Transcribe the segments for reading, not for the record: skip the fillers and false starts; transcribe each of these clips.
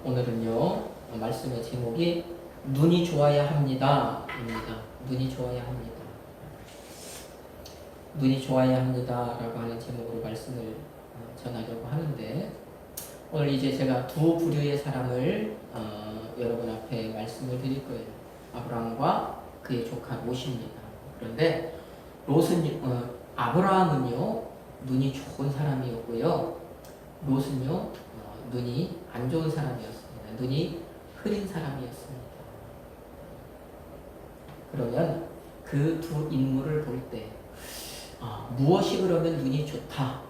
오늘은요 말씀의 제목이 눈이 좋아야 합니다입니다. 눈이 좋아야 합니다. 눈이 좋아야 합니다라고 하는 제목으로 말씀을 전하려고 하는데, 오늘 이제 제가 두 부류의 사람을 여러분 앞에 말씀을 드릴 거예요. 아브라함과 그의 조카 롯입니다. 그런데 아브라함은요 눈이 좋은 사람이었고요, 롯은요 눈이 안 좋은 사람이었습니다. 눈이 흐린 사람이었습니다. 그러면 그 두 인물을 볼 때 무엇이 그러면 눈이 좋다,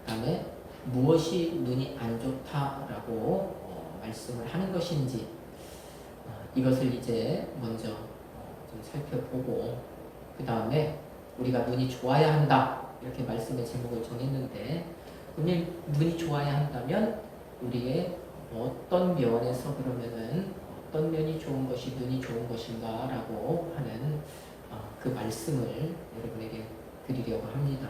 그 다음에 무엇이 눈이 안 좋다라고 말씀을 하는 것인지, 이것을 이제 먼저 좀 살펴보고, 그 다음에 우리가 눈이 좋아야 한다 이렇게 말씀의 제목을 정했는데, 그러면 눈이 좋아야 한다면 우리의 어떤 면에서 그러면은 어떤 면이 좋은 것이 눈이 좋은 것인가 라고 하는 그 말씀을 여러분에게 드리려고 합니다.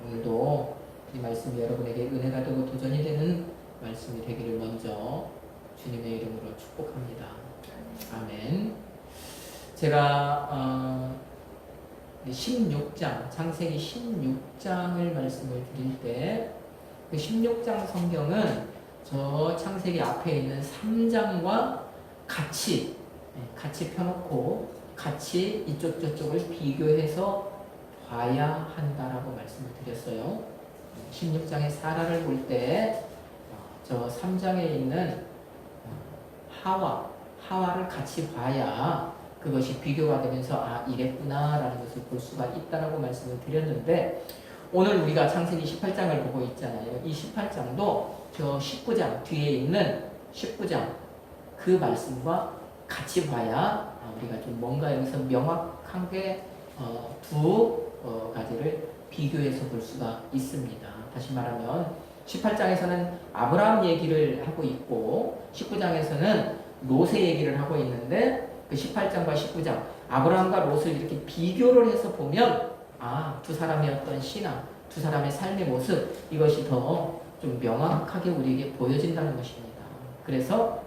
오늘도 이 말씀이 여러분에게 은혜가 되고 도전이 되는 말씀이 되기를 먼저 주님의 이름으로 축복합니다. 아멘. 제가 16장, 창세기 16장을 말씀을 드릴 때, 그 16장 성경은 저 창세기 앞에 있는 3장과 같이 펴놓고 같이 이쪽 저쪽을 비교해서 봐야 한다라고 말씀을 드렸어요. 16장의 사라를 볼 때 저 3장에 있는 하와를 같이 봐야 그것이 비교가 되면서 이랬구나 라는 것을 볼 수가 있다라고 말씀을 드렸는데, 오늘 우리가 창세기 18장을 보고 있잖아요. 이 18장도 저 19장 뒤에 있는 19장 그 말씀과 같이 봐야 우리가 좀 뭔가 여기서 명확하게 두 가지를 비교해서 볼 수가 있습니다. 다시 말하면 18장에서는 아브라함 얘기를 하고 있고 19장에서는 롯의 얘기를 하고 있는데, 그 18장과 19장 아브라함과 롯을 이렇게 비교를 해서 보면 두 사람의 어떤 신앙, 두 사람의 삶의 모습, 이것이 더 좀 명확하게 우리에게 보여진다는 것입니다. 그래서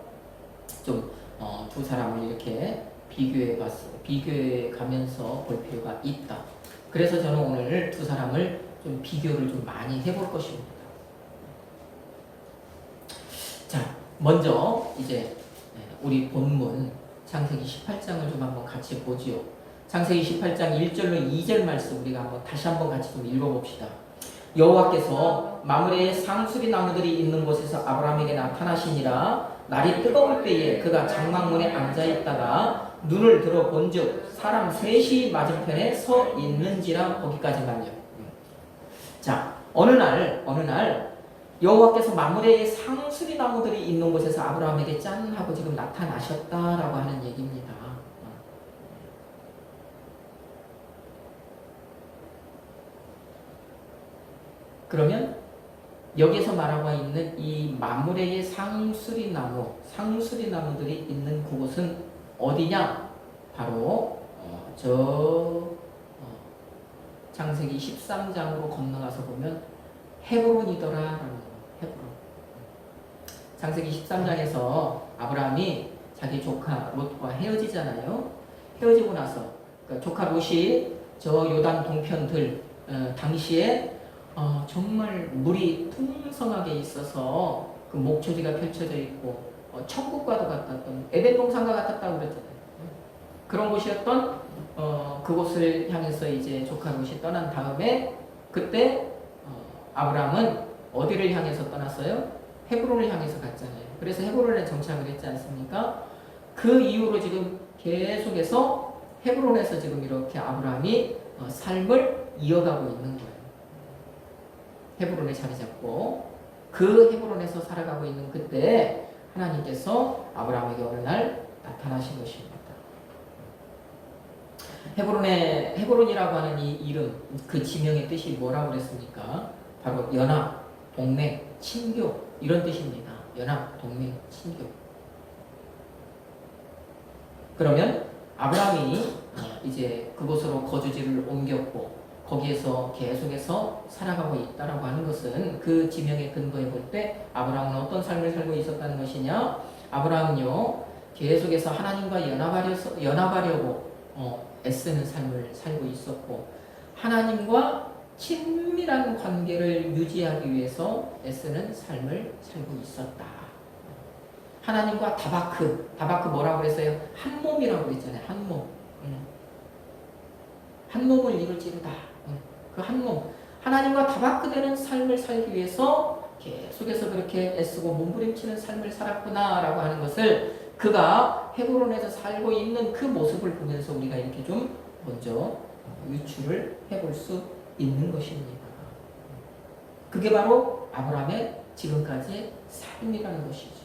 좀 두 사람을 이렇게 비교해 가면서 볼 필요가 있다. 그래서 저는 오늘 두 사람을 좀 비교를 좀 많이 해볼 것입니다. 자, 먼저 이제 우리 본문 창세기 18장을 좀 한번 같이 보지요. 창세기 18장 1절로 2절 말씀 우리가 다시 한번 같이 좀 읽어봅시다. 여호와께서 마므레의 상수리 나무들이 있는 곳에서 아브라함에게 나타나시니라. 날이 뜨거울 때에 그가 장막문에 앉아있다가 눈을 들어 본즉 사람 셋이 맞은편에 서 있는지라. 거기까지만요. 자, 어느 날 여호와께서 마므레의 상수리 나무들이 있는 곳에서 아브라함에게 짠 하고 지금 나타나셨다라고 하는 얘기입니다. 그러면 여기서 말하고 있는 이 마므레의 상수리 나무들이 있는 그곳은 어디냐? 바로 창세기 13장으로 건너가서 보면 헤브론이더라라는 거예요. 헤브론. 창세기 13장에서 아브라함이 자기 조카 롯과 헤어지잖아요. 헤어지고 나서 그러니까 조카 롯이 저 요단 동편들 당시에 정말 물이 풍성하게 있어서 그 목초지가 펼쳐져 있고 천국과도 같았던 에덴 동산과 같았다고 그랬잖아요. 그런 곳이었던 그곳을 향해서 이제 조카 롯이 떠난 다음에, 그때 아브라함은 어디를 향해서 떠났어요? 헤브론을 향해서 갔잖아요. 그래서 헤브론에 정착을 했지 않습니까? 그 이후로 지금 계속해서 헤브론에서 지금 이렇게 아브라함이 삶을 이어가고 있는 거예요. 헤브론에 자리 잡고 그 헤브론에서 살아가고 있는 그때 하나님께서 아브라함에게 어느 날 나타나신 것입니다. 헤브론이라고 하는 이 이름, 그 지명의 뜻이 뭐라고 그랬습니까? 바로 연합, 동맹, 친교, 이런 뜻입니다. 연합, 동맹, 친교. 그러면 아브라함이 이제 그곳으로 거주지를 옮겼고, 거기에서 계속해서 살아가고 있다라고 하는 것은 그 지명에 근거해 볼 때 아브라함은 어떤 삶을 살고 있었다는 것이냐? 아브라함은요 계속해서 하나님과 연합하려고 애쓰는 삶을 살고 있었고 하나님과 친밀한 관계를 유지하기 위해서 애쓰는 삶을 살고 있었다. 하나님과 다바크 뭐라고 그랬어요? 한 몸이라고 그랬잖아요. 한 몸. 한 몸을 이룰지로다. 그 한 몸. 하나님과 다바크되는 삶을 살기 위해서 계속해서 그렇게 애쓰고 몸부림치는 삶을 살았구나라고 하는 것을 그가 헤브론에서 살고 있는 그 모습을 보면서 우리가 이렇게 좀 먼저 유추를 해볼 수 있는 것입니다. 그게 바로 아브라함의 지금까지의 삶이라는 것이죠.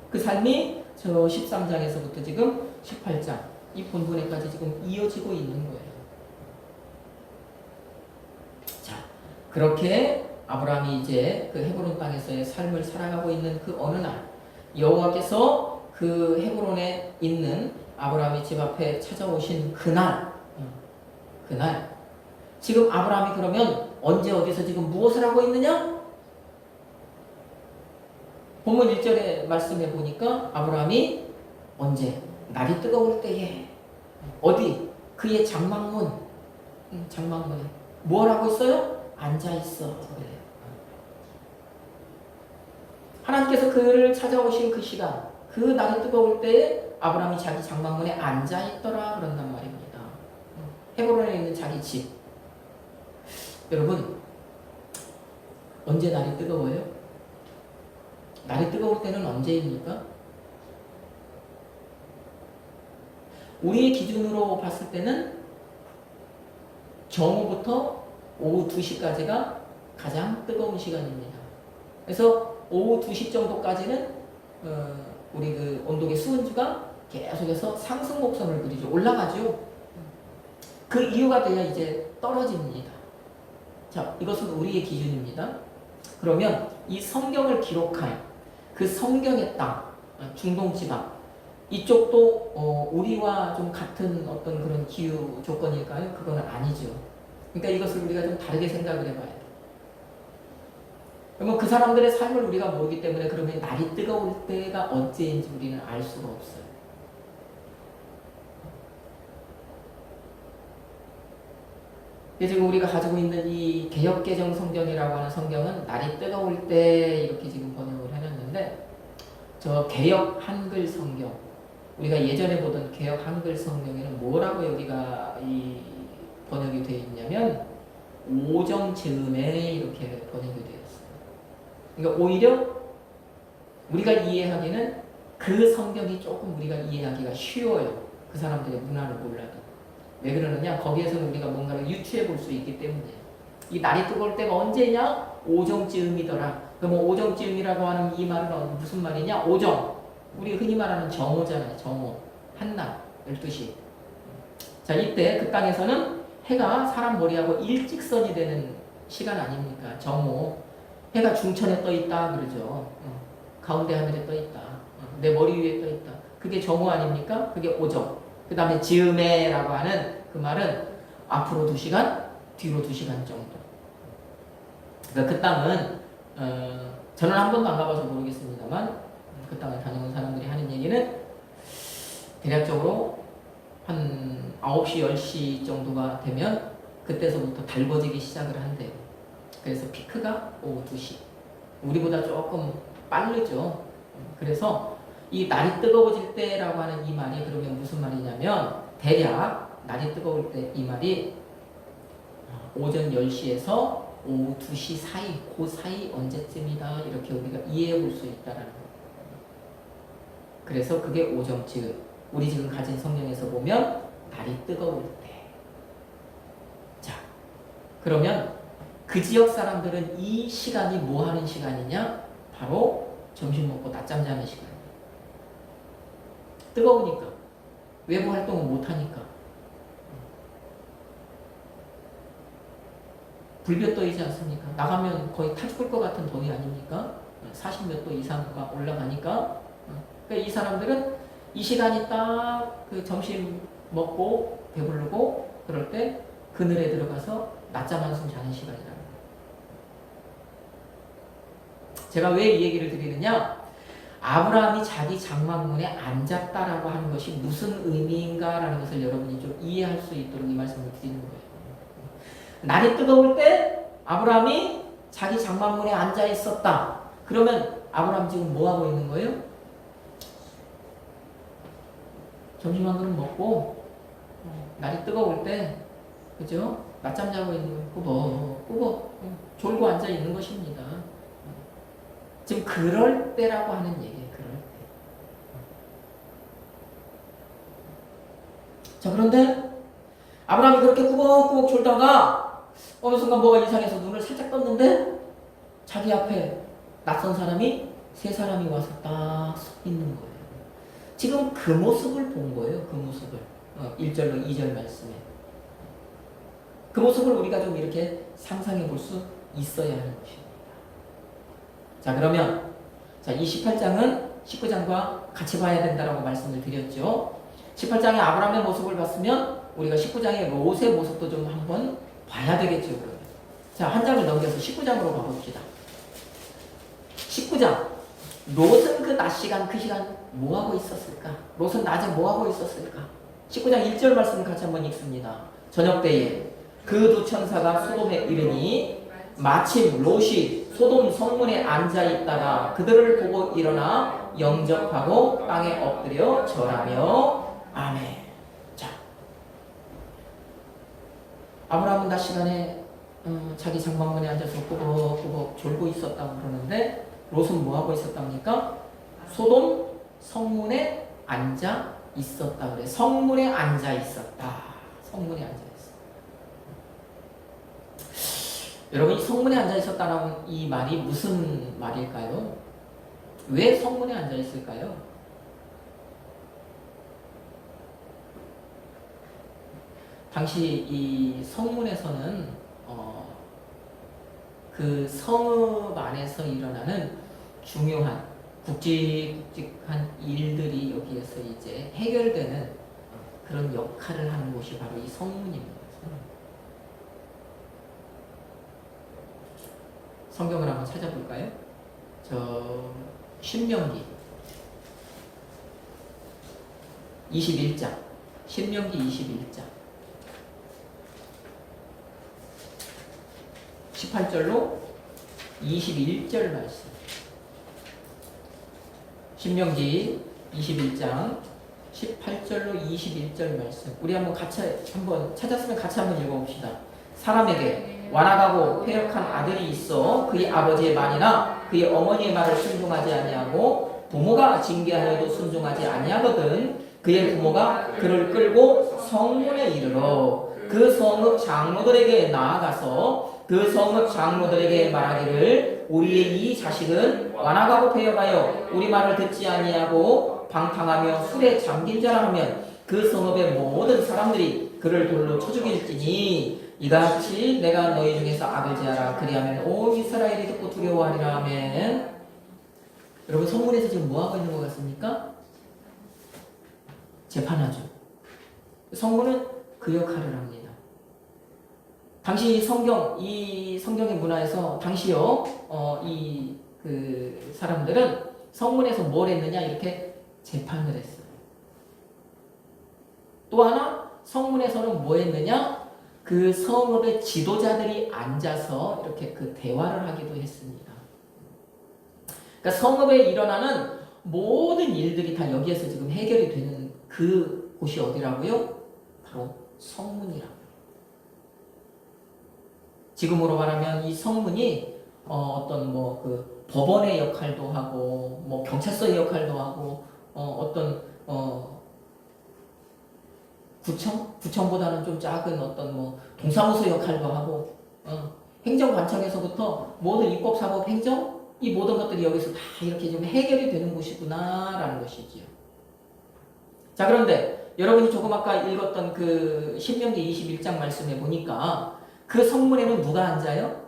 그 삶이 저 13장에서부터 지금 18장 이 본문에까지 지금 이어지고 있는 거예요. 자, 그렇게 아브라함이 이제 그 헤브론 땅에서의 삶을 살아가고 있는 그 어느 날 여호와께서 그 헤브론에 있는 아브라함의 집 앞에 찾아오신 그날 지금 아브라함이 그러면 언제 어디서 지금 무엇을 하고 있느냐? 본문 1절에 말씀해 보니까 아브라함이 언제? 날이 뜨거울 때에 어디? 그의 장막문에 뭘 하고 있어요? 앉아 있어. 그래요. 하나님께서 그를 찾아오신 그 시간, 그 날이 뜨거울 때에 아브라함이 자기 장막문에 앉아 있더라 그런단 말입니다. 헤브론에 있는 자기 집. 여러분, 언제 날이 뜨거워요? 날이 뜨거울 때는 언제입니까? 우리의 기준으로 봤을 때는 정오부터 오후 2시까지가 가장 뜨거운 시간입니다. 그래서 오후 2시 정도까지는 우리 그 온도계 수은주가 계속해서 상승 곡선을 그리죠. 올라가죠. 그 이유가 돼야 이제 떨어집니다. 자, 이것은 우리의 기준입니다. 그러면 이 성경을 기록한 그 성경의 땅, 중동 지방, 이쪽도 우리와 좀 같은 어떤 그런 기후 조건일까요? 그건 아니죠. 그러니까 이것을 우리가 좀 다르게 생각을 해봐야 돼요. 그러면 그 사람들의 삶을 우리가 모르기 때문에 그러면 날이 뜨거울 때가 언제인지 우리는 알 수가 없어요. 지금 우리가 가지고 있는 이 개역개정 성경이라고 하는 성경은 날이 뜨거울 때 이렇게 지금 번역을 해놨는데 저 개역 한글 성경 우리가 예전에 보던 개역 한글 성경에는 뭐라고 여기가 이 번역이 되어 있냐면 오정 즈음에 이렇게 번역이 되어 있어요. 그러니까 오히려 우리가 이해하기는 그 성경이 조금 우리가 이해하기가 쉬워요. 그 사람들의 문화를 몰라도. 왜 그러느냐? 거기에서는 우리가 뭔가를 유추해 볼 수 있기 때문에. 이 날이 뜨거울 때가 언제냐? 오정쯤이더라. 그럼 오정쯤이라고 하는 이 말은 무슨 말이냐? 오정. 우리 흔히 말하는 정오잖아요. 정오. 한낮 12시. 자, 이때 그 땅에서는 해가 사람 머리하고 일직선이 되는 시간 아닙니까? 정오. 해가 중천에 떠 있다 그러죠. 가운데 하늘에 떠 있다. 내 머리 위에 떠 있다. 그게 정오 아닙니까? 그게 오정. 그 다음에 즈음에라고 하는 그 말은 앞으로 2시간, 뒤로 2시간 정도. 그러니까 그 땅은 저는 한 번도 안 가봐서 모르겠습니다만 그 땅을 다녀온 사람들이 하는 얘기는 대략적으로 한 9시, 10시 정도가 되면 그때서부터 달궈지기 시작을 한대요. 그래서 피크가 오후 2시. 우리보다 조금 빠르죠. 그래서 이 날이 뜨거워질 때라고 하는 이 말이 그러면 무슨 말이냐면 대략 날이 뜨거울 때 이 말이 오전 10시에서 오후 2시 사이, 그 사이 언제쯤이다 이렇게 우리가 이해해 볼 수 있다는 거예요. 그래서 그게 오정쯤. 우리 지금 가진 성경에서 보면 날이 뜨거울 때. 자, 그러면 그 지역 사람들은 이 시간이 뭐 하는 시간이냐? 바로 점심 먹고 낮잠 자는 시간. 뜨거우니까. 외부 활동을 못하니까. 불볕 더위지 않습니까? 나가면 거의 타 죽을 것 같은 더위 아닙니까? 40몇 도 이상가 올라가니까. 그러니까 이 사람들은 이 시간이 딱 그 점심 먹고 배부르고 그럴 때 그늘에 들어가서 낮잠 한숨 자는 시간이라는 거예요. 제가 왜 이 얘기를 드리느냐? 아브라함이 자기 장막문에 앉았다라고 하는 것이 무슨 의미인가라는 것을 여러분이 좀 이해할 수 있도록 이 말씀을 드리는 거예요. 날이 뜨거울 때 아브라함이 자기 장막문에 앉아 있었다. 그러면 아브라함 지금 뭐 하고 있는 거예요? 점심 한 그릇 먹고 날이 뜨거울 때, 그죠? 낮잠 자고 있는 거예요. 꾸벅 졸고 앉아 있는 것입니다. 지금 그럴 때라고 하는 얘기예요. 그럴 때. 자, 그런데 아브라함이 그렇게 꾸벅꾸벅 졸다가 어느 순간 뭐가 이상해서 눈을 살짝 떴는데 자기 앞에 낯선 사람이 세 사람이 와서 딱 서 있는 거예요. 지금 그 모습을 본 거예요. 그 모습을. 1절로 2절 말씀에. 그 모습을 우리가 좀 이렇게 상상해 볼 수 있어야 하는 것입니다. 자, 그러면 자, 이 18장은 19장과 같이 봐야 된다라고 말씀을 드렸죠. 18장에 아브라함의 모습을 봤으면 우리가 19장의 롯의 모습도 좀 한번 봐야 되겠죠. 그러면. 자, 한 장을 넘겨서 19장으로 가봅시다. 19장. 롯은 그 낮 시간, 그 시간 뭐 하고 있었을까? 롯은 낮에 뭐 하고 있었을까? 19장 1절 말씀을 같이 한번 읽습니다. 저녁 때에 그 두 천사가 소돔에 이르니 마침 롯이 소돔 성문에 앉아 있다가 그들을 보고 일어나 영접하고 땅에 엎드려 절하며 아멘. 자, 아브라함은 낮 시간에 자기 장막문에 앉아서 꾸벅꾸벅 졸고 있었다고 그러는데 롯은 뭐 하고 있었답니까? 소돔 성문에 앉아 있었다 그래. 성문에 앉아 있었다. 성문에 앉아 있었다. 여러분, 이 성문에 앉아 있었다는 이 말이 무슨 말일까요? 왜 성문에 앉아 있을까요? 당시 이 성문에서는 그 성읍 안에서 일어나는 중요한 굵직굵직한 일들이 여기에서 이제 해결되는 그런 역할을 하는 곳이 바로 이 성문입니다. 성경을 한번 찾아볼까요? 신명기 21장. 신명기 21장. 18절로 21절 말씀. 신명기 21장 18절로 21절 말씀. 우리 한번 같이 한번 찾았으면 같이 한번 읽어봅시다. 사람에게 완악하고 패역한 아들이 있어 그의 아버지의 말이나 그의 어머니의 말을 순종하지 아니하고 부모가 징계하여도 순종하지 아니하거든 그의 부모가 그를 끌고 성문에 이르러 그 성읍 장로들에게 나아가서 그 성읍 장로들에게 말하기를 우리의 이 자식은 완악하고 패역하여 우리 말을 듣지 아니하고 방탕하며 술에 잠긴 자라 하면 그 성읍의 모든 사람들이 그를 돌로 쳐 죽일지니 이같이 내가 너희 중에서 악을 제하라. 그리하면 온 이스라엘이 듣고 두려워하리라. 아멘. 여러분, 성문에서 지금 뭐 하고 있는 것 같습니까? 재판하죠. 성문은 그 역할을 합니다. 당시 이 성경의 문화에서 당시요, 그 사람들은 성문에서 뭘 했느냐 이렇게 재판을 했어요. 또 하나 성문에서는 뭐 했느냐? 그 성읍의 지도자들이 앉아서 이렇게 그 대화를 하기도 했습니다. 그러니까 성읍에 일어나는 모든 일들이 다 여기에서 지금 해결이 되는 그 곳이 어디라고요? 바로 성문이라고요. 지금으로 말하면 이 성문이 어떤 뭐 그 법원의 역할도 하고 뭐 경찰서의 역할도 하고 어떤 구청보다는 좀 작은 어떤 뭐 동사무소 역할도 하고 행정관청에서부터 모든 입법, 사법, 행정 이 모든 것들이 여기서 다 이렇게 좀 해결이 되는 곳이구나라는 것이지요. 자, 그런데 여러분이 조금 아까 읽었던 그 신명기 21장 말씀에 보니까 그 성문에는 누가 앉아요?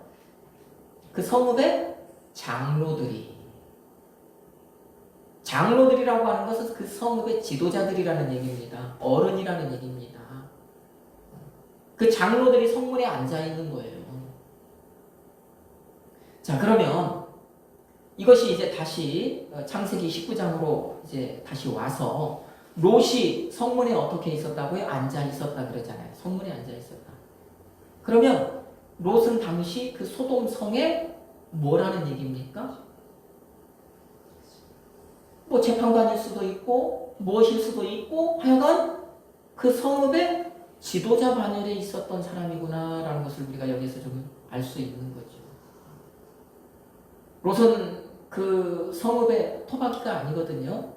그 성읍의 장로들이라고 하는 것은 그 성읍의 지도자들이라는 얘기입니다. 어른이라는 얘기입니다. 그 장로들이 성문에 앉아 있는 거예요. 자, 그러면 이것이 이제 다시 창세기 19장으로 이제 다시 와서 롯이 성문에 어떻게 있었다고요? 앉아 있었다 그러잖아요. 성문에 앉아 있었다. 그러면 롯은 당시 그 소돔 성에 뭐라는 얘기입니까? 뭐 재판관일 수도 있고 무엇일 수도 있고 하여간 그 성읍의 지도자 반열에 있었던 사람이구나라는 것을 우리가 여기서 좀 알 수 있는 거죠. 롯은 그 성읍의 토박이가 아니거든요.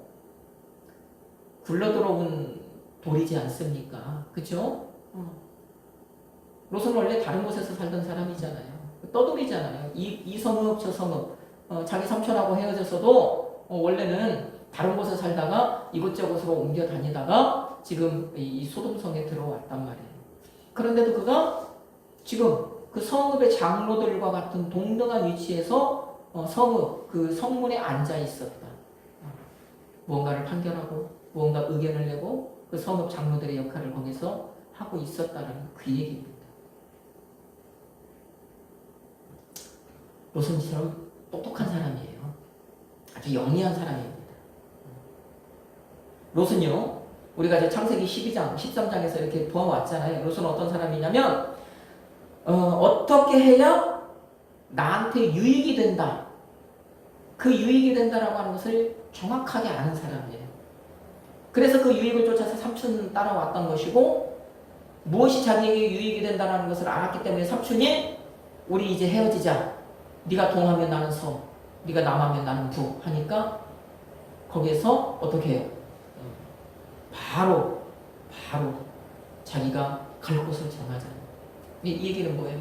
굴러들어온 돌이지 않습니까? 그죠? 롯은 원래 다른 곳에서 살던 사람이잖아요. 떠돌이잖아요. 이 성읍 저 성읍 자기 삼촌하고 헤어져서도 원래는 다른 곳에 살다가 이곳저곳으로 옮겨 다니다가 지금 이 소돔성에 들어왔단 말이에요. 그런데도 그가 지금 그 성읍의 장로들과 같은 동등한 위치에서 성읍 그 성문에 앉아 있었다. 무언가를 판결하고 무언가 의견을 내고 그 성읍 장로들의 역할을 거기서 하고 있었다는 그 얘기입니다. 롯은 참 똑똑한 사람이에요. 아주 영리한 사람입니다. 롯은요, 우리가 이제 창세기 12장, 13장에서 이렇게 보아왔잖아요. 롯은 어떤 사람이냐면, 어떻게 해야 나한테 유익이 된다. 그 유익이 된다라고 하는 것을 정확하게 아는 사람이에요. 그래서 그 유익을 쫓아서 삼촌 따라왔던 것이고, 무엇이 자기에게 유익이 된다는 것을 알았기 때문에 삼촌이 우리 이제 헤어지자. 네가 동하면 나는 서, 네가 남하면 나는 북 하니까 거기에서 어떻게 해요? 바로 자기가 갈 곳을 정하잖아요. 이 얘기는 뭐예요?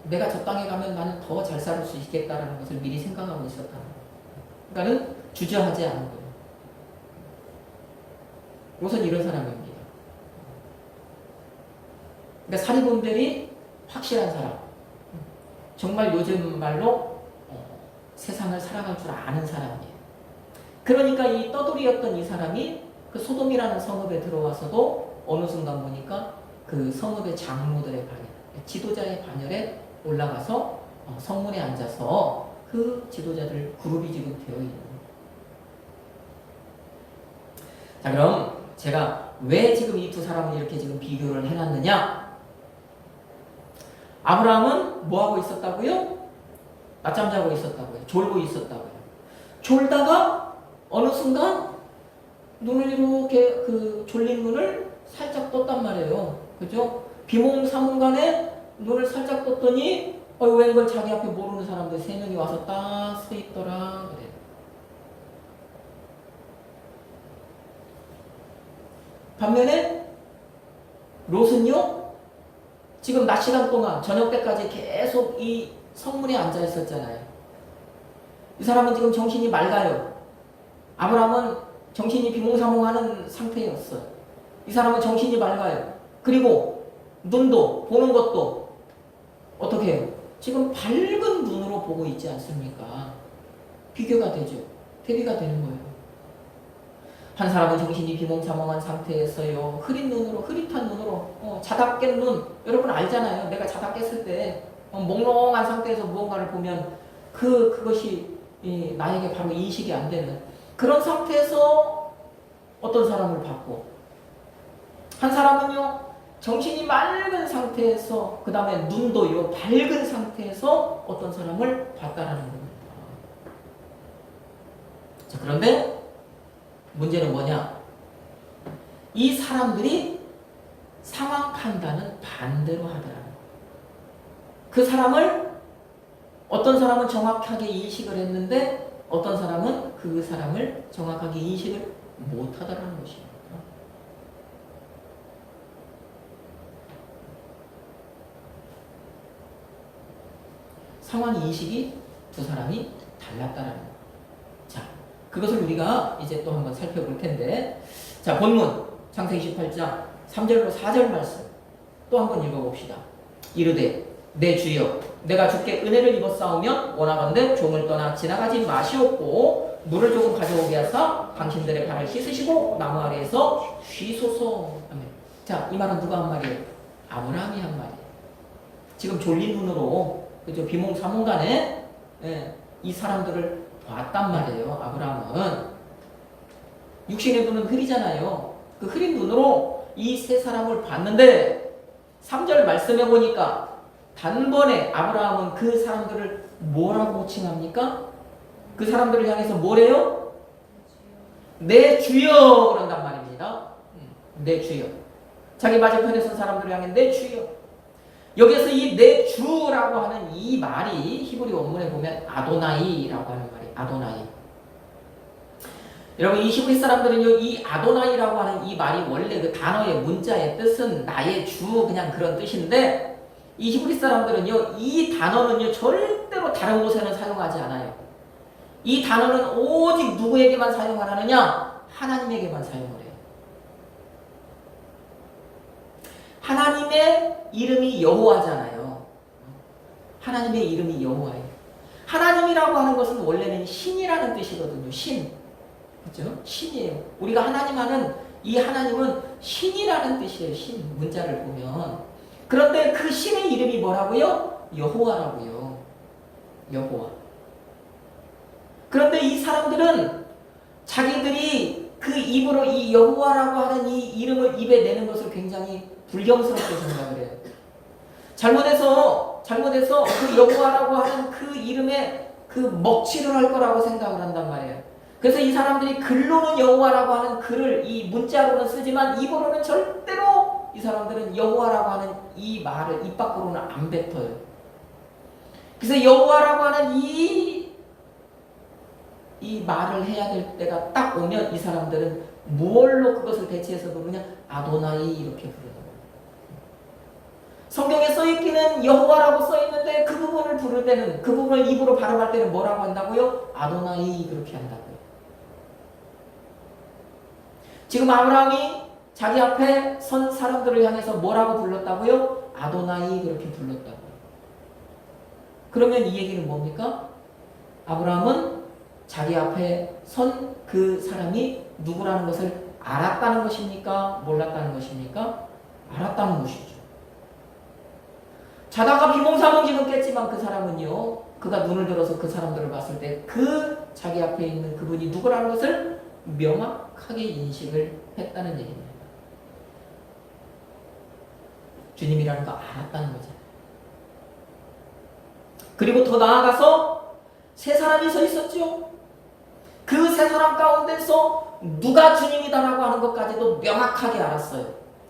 내가 저 땅에 가면 나는 더 잘 살 수 있겠다라는 것을 미리 생각하고 있었다는 거예요. 그러니까는 주저하지 않은 거예요. 롯은 이런 사람입니다. 그러니까 사리분별이 확실한 사람. 정말 요즘 말로 세상을 살아갈 줄 아는 사람이에요. 그러니까 이 떠돌이였던 이 사람이 그 소돔이라는 성읍에 들어와서도 어느 순간 보니까 그 성읍의 장로들의 반열, 지도자의 반열에 올라가서 성문에 앉아서 그 지도자들 그룹이 지금 되어 있는 거예요. 자, 그럼 제가 왜 지금 이 두 사람을 이렇게 지금 비교를 해놨느냐? 아브라함은 뭐 하고 있었다고요? 낮잠 자고 있었다고요. 졸고 있었다고요. 졸다가 어느 순간 눈을 이렇게 그 졸린 눈을 살짝 떴단 말이에요. 그죠? 비몽사몽간에 눈을 살짝 떴더니 웬걸 자기 앞에 모르는 사람들 3명이 와서 딱 서 있더라 그래요. 반면에 롯은요, 지금 낮 시간 동안 저녁 때까지 계속 이 성문에 앉아 있었잖아요. 이 사람은 지금 정신이 맑아요. 아브라함은 정신이 비몽사몽하는 상태였어요. 이 사람은 정신이 맑아요. 그리고 눈도 보는 것도 어떻게 해요? 지금 밝은 눈으로 보고 있지 않습니까? 비교가 되죠. 대비가 되는 거예요. 한 사람은 정신이 비몽사몽한 상태에서요, 흐릿한 눈으로, 자다 깬 눈, 여러분 알잖아요. 내가 자다 깼을 때, 몽롱한 상태에서 무언가를 보면, 그것이 나에게 바로 인식이 안 되는 그런 상태에서 어떤 사람을 봤고, 한 사람은요, 정신이 맑은 상태에서, 그 다음에 눈도요, 밝은 상태에서 어떤 사람을 봤다라는 겁니다. 자, 그런데, 문제는 뭐냐? 이 사람들이 상황 판단은 반대로 하더라는 거예요. 그 사람을 어떤 사람은 정확하게 인식을 했는데 어떤 사람은 그 사람을 정확하게 인식을 못하더라는 것입니다. 상황 인식이 두 사람이 달랐다라는 거예요. 자, 그것을 우리가 이제 또 한번 살펴볼 텐데, 자, 본문 창세기 18장 3절로 4절 말씀 또 한번 읽어봅시다. 이르되 내 주여 내가 주께 은혜를 입었사오면 원하건대 종을 떠나 지나가지 마시옵고 물을 조금 가져오게 하사 당신들의 발을 씻으시고 나무 아래에서 쉬소서. 아멘. 자, 이 말은 누가 한 말이에요? 아브라함이 한 말이에요. 지금 졸린 눈으로 그죠? 비몽사몽간에 예, 이 사람들을 봤단 말이에요. 아브라함은 육신의 눈은 흐리잖아요. 그 흐린 눈으로 이 세 사람을 봤는데 3절 말씀해 보니까 단번에 아브라함은 그 사람들을 뭐라고 호칭합니까? 그 사람들을 향해서 뭐래요? 내 주여 그런단 말입니다. 내 주여. 자기 맞은편에 선 사람들을 향해 내 주여. 여기에서 이 내 주라고 하는 이 말이 히브리 원문에 보면 아도나이라고 하는 말이에요. 아도나이. 여러분 이 히브리 사람들은요 이 아도나이라고 하는 이 말이 원래 그 단어의 문자의 뜻은 나의 주 그냥 그런 뜻인데 이 히브리 사람들은요 이 단어는요 절대로 다른 곳에는 사용하지 않아요. 이 단어는 오직 누구에게만 사용을 하느냐? 하나님에게만 사용을 해요. 하나님의 이름이 여호와잖아요. 하나님의 이름이 여호와예요. 하나님이라고 하는 것은 원래는 신이라는 뜻이거든요. 신. 그죠? 신이에요. 우리가 하나님 하는 이 하나님은 신이라는 뜻이에요. 신. 문자를 보면. 그런데 그 신의 이름이 뭐라고요? 여호와라고요. 여호와. 그런데 이 사람들은 자기들이 그 입으로 이 여호와라고 하는 이 이름을 입에 내는 것을 굉장히 불경스럽게 생각을 해요. 잘못해서 그 여호와라고 하는 그 이름에 그 먹칠을 할 거라고 생각을 한단 말이에요. 그래서 이 사람들이 글로는 여호와라고 하는 글을 이 문자로는 쓰지만 입으로는 절대로 이 사람들은 여호와라고 하는 이 말을 입 밖으로는 안 뱉어요. 그래서 여호와라고 하는 이 말을 해야 될 때가 딱 오면 이 사람들은 무얼로 그것을 대체해서 부르냐? 아도나이 이렇게 부르는 거예요. 성경에 써있기는 여호와라고 써있는데 그 부분을 부를 때는 그 부분을 입으로 발음할 때는 뭐라고 한다고요? 아도나이 그렇게 한다고요. 지금 아브라함이 자기 앞에 선 사람들을 향해서 뭐라고 불렀다고요? 아도나이 그렇게 불렀다고요. 그러면 이 얘기는 뭡니까? 아브라함은 자기 앞에 선 그 사람이 누구라는 것을 알았다는 것입니까? 몰랐다는 것입니까? 알았다는 것이죠. 자다가 비몽사몽 지금 깼지만 그 사람은요, 그가 눈을 들어서 그 사람들을 봤을 때 그 자기 앞에 있는 그분이 누구라는 것을 명확하게 인식을 했다는 얘기입니다. 주님이라는 거 알았다는 거죠. 그리고 더 나아가서 세 사람이 서 있었죠. 그 세 사람 가운데서 누가 주님이다라고 하는 것까지도 명확하게 알았어요.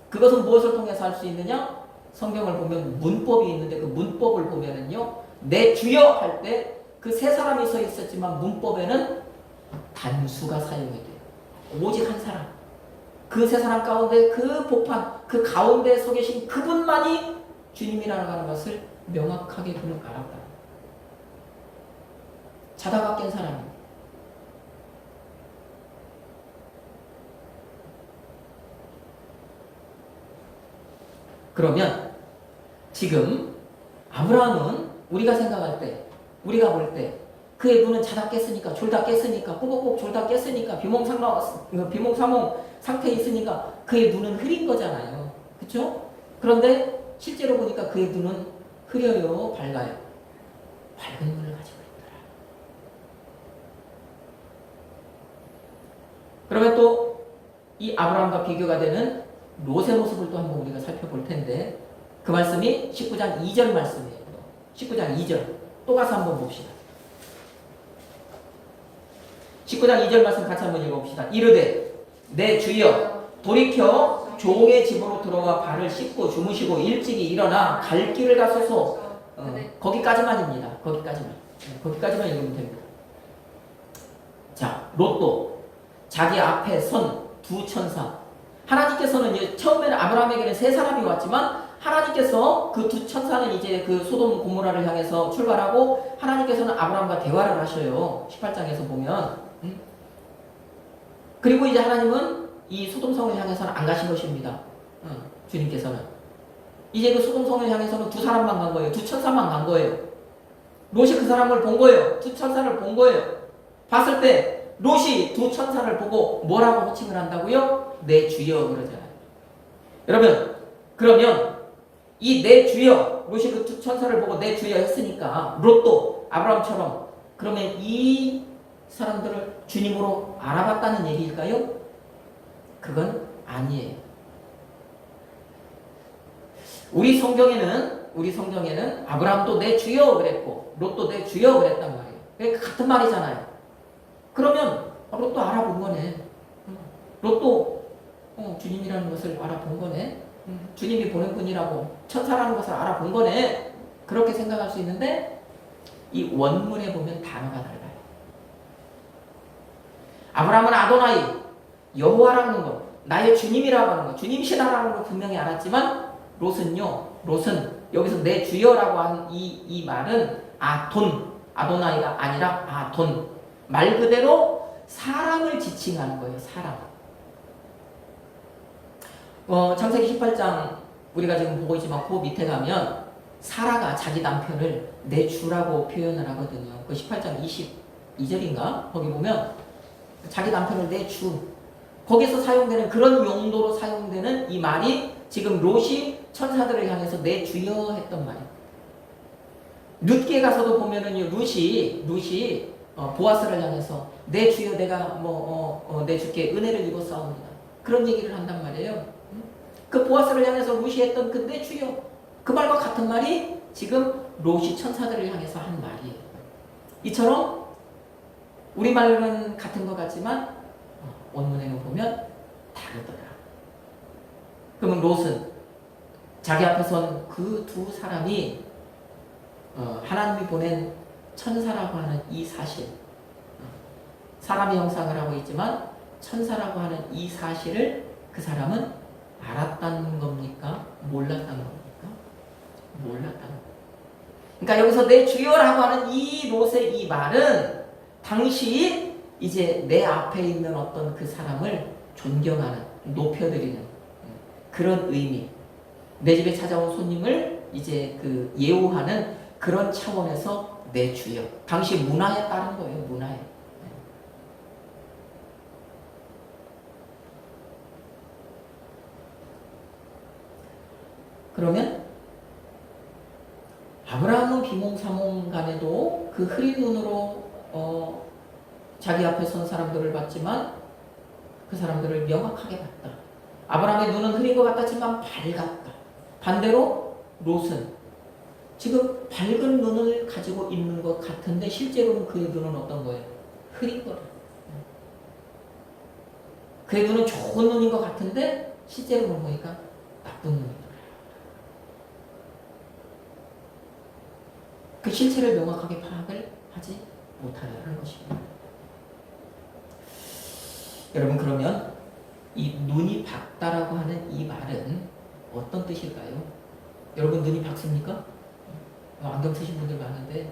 그것은 무엇을 통해서 알 수 있느냐? 성경을 보면 문법이 있는데 그 문법을 보면은요, 내 주여 할 때 그 세 사람이 서 있었지만 문법에는 단수가 사용이 돼요. 오직 한 사람. 그 세 사람 가운데 그 복판, 그 가운데 서 계신 그분만이 주님이라고 하는 것을 명확하게 그는 알았다. 자다가 깬 사람입니다. 그러면 지금 아브라함은 우리가 생각할 때, 우리가 볼 때 그의 눈은 자다 깼으니까, 졸다 깼으니까, 꾸벅꾸벅 졸다 깼으니까, 비몽사몽 상태에 있으니까 그의 눈은 흐린 거잖아요. 그렇죠? 그런데 실제로 보니까 그의 눈은 흐려요, 밝아요? 밝은 눈을 가지고 있더라. 그러면 또 이 아브라함과 비교가 되는 롯의 모습을 또 한번 우리가 살펴볼 텐데 그 말씀이 19장 2절 말씀이에요. 19장 2절 또 가서 한번 봅시다. 19장 2절 말씀 같이 한번 읽어봅시다. 이르되 내 주여 돌이켜 종의 집으로 들어와 발을 씻고 주무시고 일찍이 일어나 갈 길을 가소서. 거기까지만입니다. 거기까지만 읽으면 됩니다. 자, 롯도 자기 앞에 선 두 천사. 하나님께서는 처음에는 아브라함에게는 세 사람이 왔지만 하나님께서 그 두 천사는 이제 그 소돔 고모라를 향해서 출발하고 하나님께서는 아브라함과 대화를 하셔요. 18장에서 보면. 그리고 이제 하나님은 이 소돔성을 향해서는 안 가신 것입니다. 주님께서는. 이제 그 소돔성을 향해서는 두 사람만 간 거예요. 두 천사만 간 거예요. 롯이 그 사람을 본 거예요. 두 천사를 본 거예요. 봤을 때 롯이 두 천사를 보고 뭐라고 호칭을 한다고요? 내 주여 그러잖아요. 여러분, 그러면 이 내 주여, 롯이 그 천사를 보고 내 주여 했으니까 롯도 아브라함처럼 그러면 이 사람들을 주님으로 알아봤다는 얘기일까요? 그건 아니에요. 우리 성경에는 아브라함도 내 주여 그랬고 롯도 내 주여 그랬단 말이에요. 그러니까 같은 말이잖아요. 그러면 롯도 알아본 거네. 롯도 주님이라는 것을 알아본 거네. 주님이 보낸 분이라고 천사라는 것을 알아본 거네. 그렇게 생각할 수 있는데 이 원문에 보면 단어가 달라요. 아브라함은 아도나이 여호와라는 것, 나의 주님이라고 하는 것, 주님시라는 걸 분명히 알았지만 롯은 여기서 내 주여라고 하는 이 말은 아도나이가 아니라 아돈, 말 그대로 사람을 지칭하는 거예요. 사람. 창세기 18장 우리가 지금 보고 있지만 그 밑에 가면 사라가 자기 남편을 내 주라고 표현을 하거든요. 그 18장 22절인가? 거기 보면 자기 남편을 내 주. 거기서 사용되는 그런 용도로 사용되는 이 말이 지금 롯이 천사들을 향해서 내 주여 했던 말이에요. 룻기에 가서도 보면은요, 룻이 보아스를 향해서 내 주여 내가 내 주께 은혜를 입었사옵니다. 그런 얘기를 한단 말이에요. 그 보아스를 향해서 룻이 했던 그 내 주여, 그 말과 같은 말이 지금 롯이 천사들을 향해서 한 말이에요. 이처럼 우리말은 같은 것 같지만 원문에는 보면 다르더라. 그러면 롯은 자기 앞에 선 그 두 사람이 하나님이 보낸 천사라고 하는 이 사실, 사람의 형상을 하고 있지만 천사라고 하는 이 사실을 그 사람은 알았다는 겁니까? 몰랐다는 겁니까? 몰랐다는 겁니다. 그러니까 여기서 내 주여라고 하는 이 롯의 이 말은 당시 이제 내 앞에 있는 어떤 그 사람을 존경하는, 높여드리는 그런 의미, 내 집에 찾아온 손님을 이제 그 예우하는 그런 차원에서 내 주여. 당시 문화에 따른 거예요. 문화에. 그러면 아브라함은 비몽사몽간에도 그 흐린 눈으로 자기 앞에 선 사람들을 봤지만 그 사람들을 명확하게 봤다. 아브라함의 눈은 흐린 것 같았지만 밝았다. 반대로 롯은 지금 밝은 눈을 가지고 있는 것 같은데 실제로는 그의 눈은 어떤 거예요? 흐린 거다. 그의 눈은 좋은 눈인 것 같은데 실제로는 보니까 나쁜 눈이다. 그 실체를 명확하게 파악을 하지 못하는 것입니다. 여러분, 그러면 이 눈이 밝다라고 하는 이 말은 어떤 뜻일까요? 여러분, 눈이 밝습니까? 안경 쓰신 분들 많은데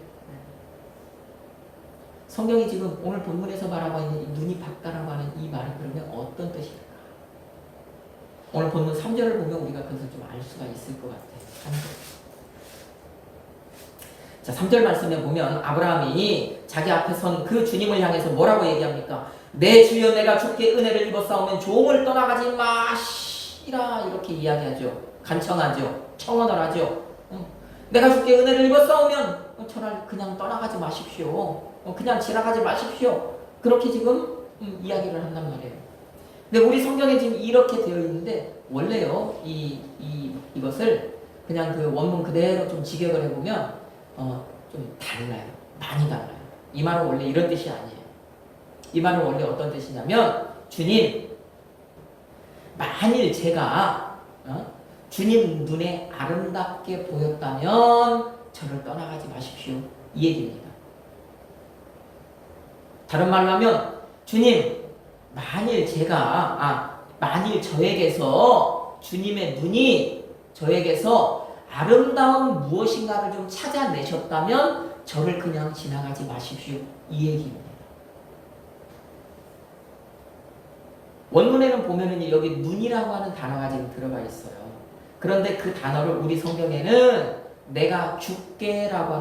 성경이 지금 오늘 본문에서 말하고 있는 이 눈이 밝다라고 하는 이 말은 그러면 어떤 뜻일까? 오늘 본문 3절을 보면 우리가 그것을 좀 알 수가 있을 것 같아요. 3절. 자, 3절 말씀에 보면 아브라함이 자기 앞에 선 그 주님을 향해서 뭐라고 얘기합니까? 내 주여 내가 주께 은혜를 입었사오면 종을 떠나가지 마시라 이렇게 이야기하죠. 간청하죠. 청원을 하죠. 내가 주께 은혜를 입었사오면 저를 그냥 떠나가지 마십시오. 그냥 지나가지 마십시오. 그렇게 지금 이야기를 한단 말이에요. 근데 우리 성경에 지금 이렇게 되어 있는데 원래요 이것을 그냥 그 원문 그대로 좀 직역을 해보면 좀 달라요. 많이 달라요. 이 말은 원래 이런 뜻이 아니에요. 이 말은 원래 어떤 뜻이냐면 주님, 만일 제가 주님 눈에 아름답게 보였다면 저를 떠나가지 마십시오. 이 얘기입니다. 다른 말로 하면 주님, 만일 저에게서 주님의 눈이 저에게서 아름다운 무엇인가를 좀 찾아내셨다면 저를 그냥 지나가지 마십시오. 이 얘기입니다. 원문에는 보면은 여기 눈이라고 하는 단어가 지금 들어가 있어요. 그런데 그 단어를 우리 성경에는 내가 주께라고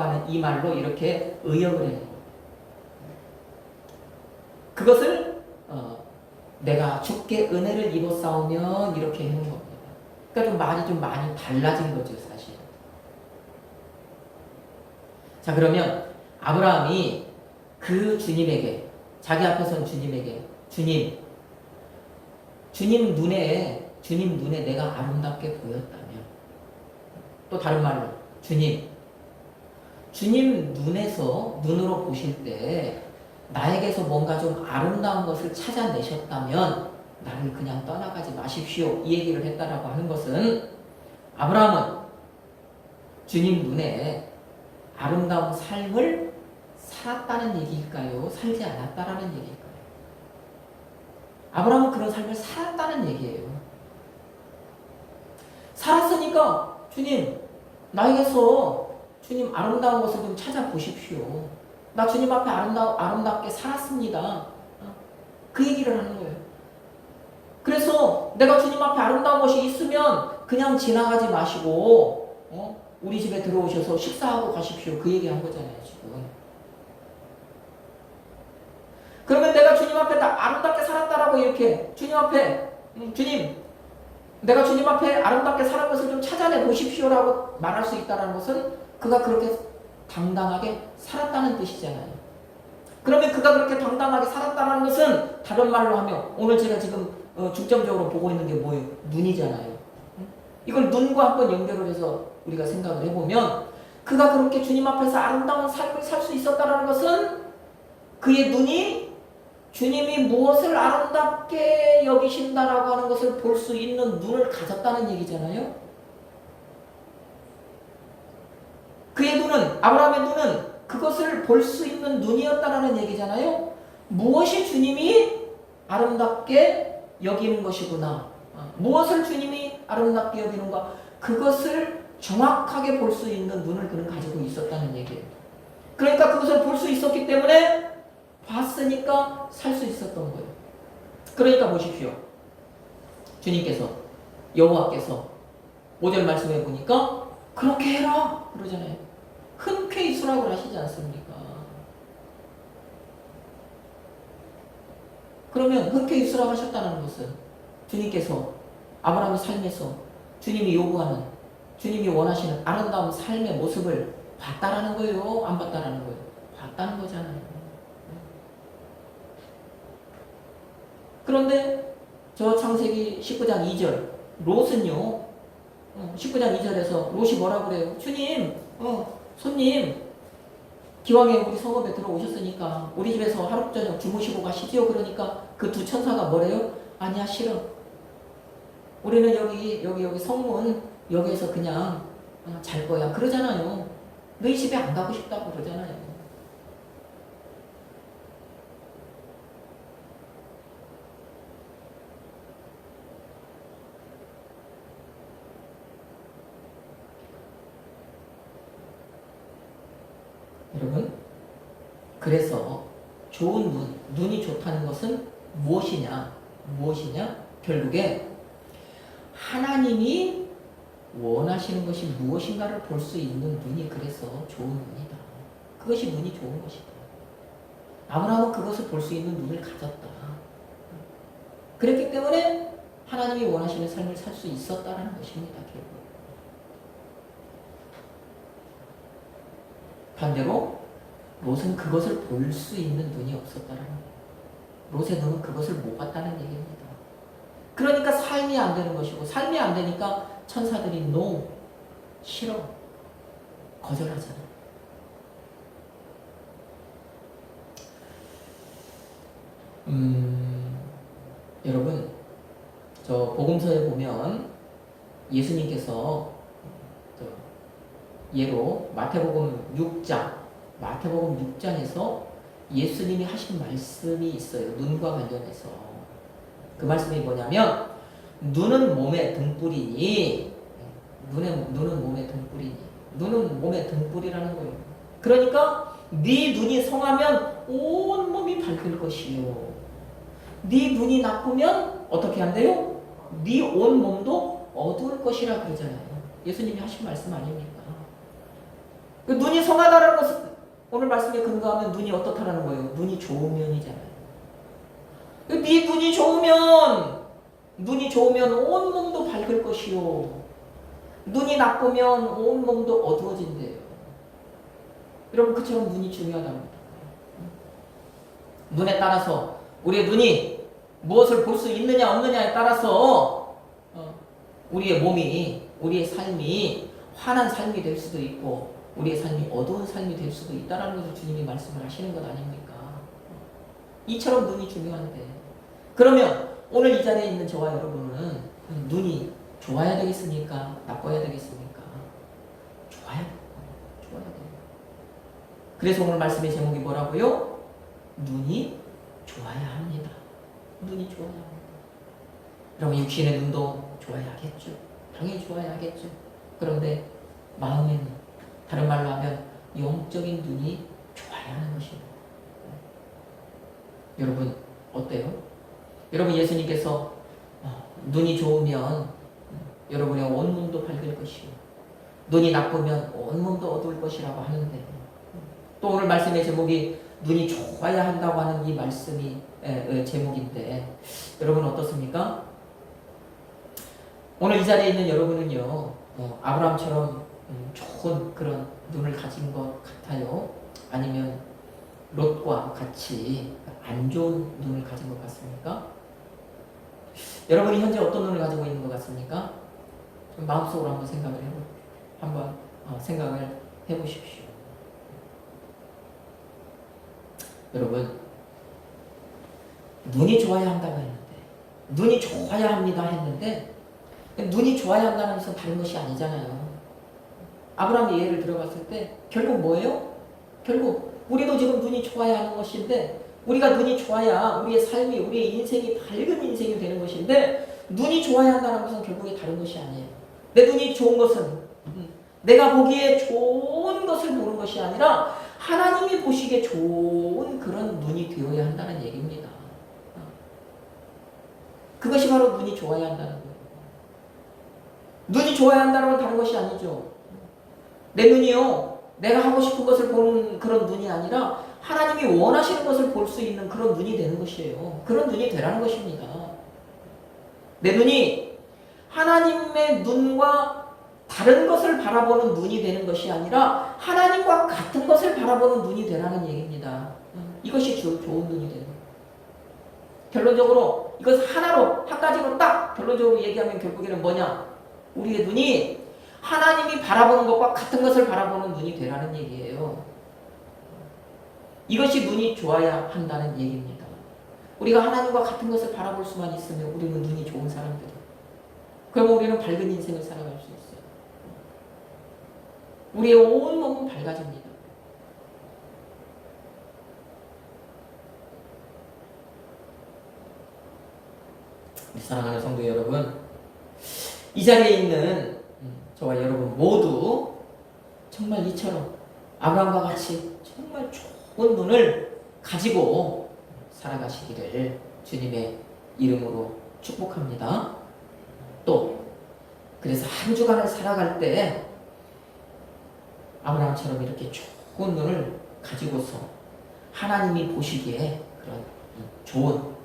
하는 이 말로 이렇게 의역을 해요. 그것을 내가 주께 은혜를 입었사오면 이렇게 해놓은 겁니다. 그러니까 좀 말이 좀 많이 달라진 거죠, 사실. 자, 그러면 아브라함이 그 주님에게, 자기 앞에 선 주님에게, 주님 눈에 내가 아름답게 보였다면, 또 다른 말로, 주님 눈으로 보실 때 나에게서 뭔가 좀 아름다운 것을 찾아내셨다면 나를 그냥 떠나가지 마십시오. 이 얘기를 했다라고 하는 것은 아브라함은 주님 눈에 아름다운 삶을 살았다는 얘기일까요? 살지 않았다라는 얘기일까요? 아브라함은 그런 삶을 살았다는 얘기예요. 살았으니까 주님, 나에게서 주님 아름다운 것을 좀 찾아보십시오. 나 주님 앞에 아름답게 살았습니다. 그 얘기를 하는 거예요. 그래서 내가 주님 앞에 아름다운 것이 있으면 그냥 지나가지 마시고 우리 집에 들어오셔서 식사하고 가십시오. 그 얘기한 거잖아요, 지금. 그러면 내가 주님 앞에 아름답게 살았다라고 이렇게 주님 앞에 주님, 내가 주님 앞에 아름답게 살은 것을 좀 찾아내 보십시오라고 말할 수 있다는 것은 그가 그렇게 당당하게 살았다는 뜻이잖아요. 그러면 그가 그렇게 당당하게 살았다는 것은 다른 말로 하면 오늘 제가 지금 중점적으로 보고 있는 게 뭐예요? 눈이잖아요. 이걸 눈과 한번 연결을 해서 우리가 생각을 해보면 그가 그렇게 주님 앞에서 아름다운 삶을 살 수 있었다는 것은 그의 눈이 주님이 무엇을 아름답게 여기신다라고 하는 것을 볼 수 있는 눈을 가졌다는 얘기잖아요. 그의 눈은, 아브라함의 눈은 그것을 볼 수 있는 눈이었다라는 얘기잖아요. 무엇이 주님이 아름답게 여기는 것이구나. 무엇을 주님이 아름답게 여기는가. 그것을 정확하게 볼 수 있는 눈을 그는 가지고 있었다는 얘기예요. 그러니까 그것을 볼 수 있었기 때문에 봤으니까 살 수 있었던 거예요. 그러니까 보십시오. 주님께서, 여호와께서 5절 말씀해 보니까 그렇게 해라 그러잖아요. 흔쾌히 수락을 하시지 않습니까? 그러면 흔쾌히 수락하셨다는 것은 주님께서 아브라함의 삶에서 주님이 요구하는, 주님이 원하시는 아름다운 삶의 모습을 봤다라는 거예요? 안 봤다라는 거예요? 봤다는 거잖아요. 그런데 저 창세기 19장 2절 롯은요, 19장 2절에서 롯이 뭐라 그래요? 주님, 손님, 기왕에 우리 성읍에 들어오셨으니까 우리 집에서 하루 저녁 주무시고 가시지요. 그러니까 그 두 천사가 뭐래요? 아니야, 싫어. 우리는 여기 성문 여기에서 그냥 잘 거야. 그러잖아요. 너희 집에 안 가고 싶다고 그러잖아요. 여러분, 그래서 좋은 눈이 좋다는 것은 무엇이냐? 결국에 하나님이 원하시는 것이 무엇인가를 볼 수 있는 눈이 그래서 좋은 눈이다. 그것이 눈이 좋은 것이다. 아브라함은 그것을 볼 수 있는 눈을 가졌다. 그랬기 때문에 하나님이 원하시는 삶을 살 수 있었다는 것입니다. 결국. 반대로 롯은 그것을 볼 수 있는 눈이 없었다는 거예요. 롯의 눈은 그것을 못 봤다는 얘기입니다. 그러니까 삶이 안 되는 것이고, 삶이 안 되니까 천사들이 no, 싫어, 거절하잖아. 여러분, 저 복음서에 보면 예수님께서 예로 마태복음 6장에서 예수님이 하신 말씀이 있어요. 눈과 관련해서. 그 말씀이 뭐냐면 눈은 몸의 등불이니 눈은 몸의 등불이라는 거예요. 그러니까 네 눈이 성하면 온 몸이 밝을 것이요. 네 눈이 나쁘면 어떻게 한대요? 네 온 몸도 어두울 것이라 그러잖아요. 예수님이 하신 말씀 아닙니까? 그 눈이 성하다는 것은 오늘 말씀에 근거하면 눈이 어떻다라는 거예요? 눈이 좋으면이잖아요. 네 눈이 좋으면 눈이 좋으면 온 몸도 밝을 것이요. 눈이 나쁘면 온 몸도 어두워진대요. 여러분, 그처럼 눈이 중요하답니다. 눈에 따라서 우리의 눈이 무엇을 볼 수 있느냐 없느냐에 따라서 우리의 몸이, 우리의 삶이 환한 삶이 될 수도 있고 우리의 삶이 어두운 삶이 될 수도 있다는 것을 주님이 말씀을 하시는 것 아닙니까? 이처럼 눈이 중요한데, 그러면 오늘 이 자리에 있는 저와 여러분은 눈이 좋아야 되겠습니까? 나빠야 되겠습니까? 좋아야 돼요. 그래서 오늘 말씀의 제목이 뭐라고요? 눈이 좋아야 합니다. 눈이 좋아야 합니다. 여러분, 육신의 눈도 좋아야겠죠. 당연히 좋아야겠죠. 그런데 마음에는, 다른 말로 하면 영적인 눈이 좋아야 하는 것입니다. 여러분, 어때요? 여러분, 예수님께서 눈이 좋으면 여러분의 온몸도 밝을 것이고 눈이 나쁘면 온몸도 어두울 것이라고 하는데, 또 오늘 말씀의 제목이 눈이 좋아야 한다고 하는 이 말씀이 제목인데, 여러분 어떻습니까? 오늘 이 자리에 있는 여러분은요, 아브라함처럼 좋은 그런 눈을 가진 것 같아요? 아니면 롯과 같이 안 좋은 눈을 가진 것 같습니까? 여러분이 현재 어떤 눈을 가지고 있는 것 같습니까? 좀 마음속으로 한번 생각을 해보십시오. 여러분, 눈이 좋아야 한다고 했는데, 눈이 좋아야 합니다 했는데, 눈이 좋아야 한다는 것은 다른 것이 아니잖아요. 아브라함의 예를 들어봤을 때 결국 뭐예요? 결국 우리도 지금 눈이 좋아야 하는 것인데, 우리가 눈이 좋아야 우리의 삶이, 우리의 인생이 밝은 인생이 되는 것인데, 눈이 좋아야 한다는 것은 결국에 다른 것이 아니에요. 내 눈이 좋은 것은 내가 보기에 좋은 것을 보는 것이 아니라 하나님이 보시기에 좋은 그런 눈이 되어야 한다는 얘기입니다. 그것이 바로 눈이 좋아야 한다는 거예요. 눈이 좋아야 한다는 건 다른 것이 아니죠. 내 눈이요, 내가 하고 싶은 것을 보는 그런 눈이 아니라 하나님이 원하시는 것을 볼 수 있는 그런 눈이 되는 것이에요. 그런 눈이 되라는 것입니다. 내 눈이 하나님의 눈과 다른 것을 바라보는 눈이 되는 것이 아니라 하나님과 같은 것을 바라보는 눈이 되라는 얘기입니다. 이것이 좋은 눈이 되는 거예요. 결론적으로 이것 하나로, 한 가지로 딱 결론적으로 얘기하면 결국에는 뭐냐? 우리의 눈이 하나님이 바라보는 것과 같은 것을 바라보는 눈이 되라는 얘기예요. 이것이 눈이 좋아야 한다는 얘기입니다. 우리가 하나님과 같은 것을 바라볼 수만 있으면 우리는 눈이 좋은 사람들이에요. 그러면 우리는 밝은 인생을 살아갈 수 있어요. 우리의 온 몸은 밝아집니다. 사랑하는 성도 여러분, 이 자리에 있는 저와 여러분 모두 정말 이처럼 아브라함과 같이 정말 좋은 눈을 가지고 살아가시기를 주님의 이름으로 축복합니다. 또 그래서 한 주간을 살아갈 때 아브라함처럼 이렇게 좋은 눈을 가지고서 하나님이 보시기에 그런 좋은,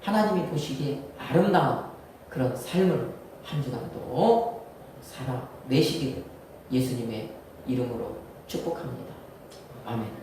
하나님이 보시기에 아름다운 그런 삶을 한 주간도 살아내시기를 예수님의 이름으로 축복합니다. 아멘.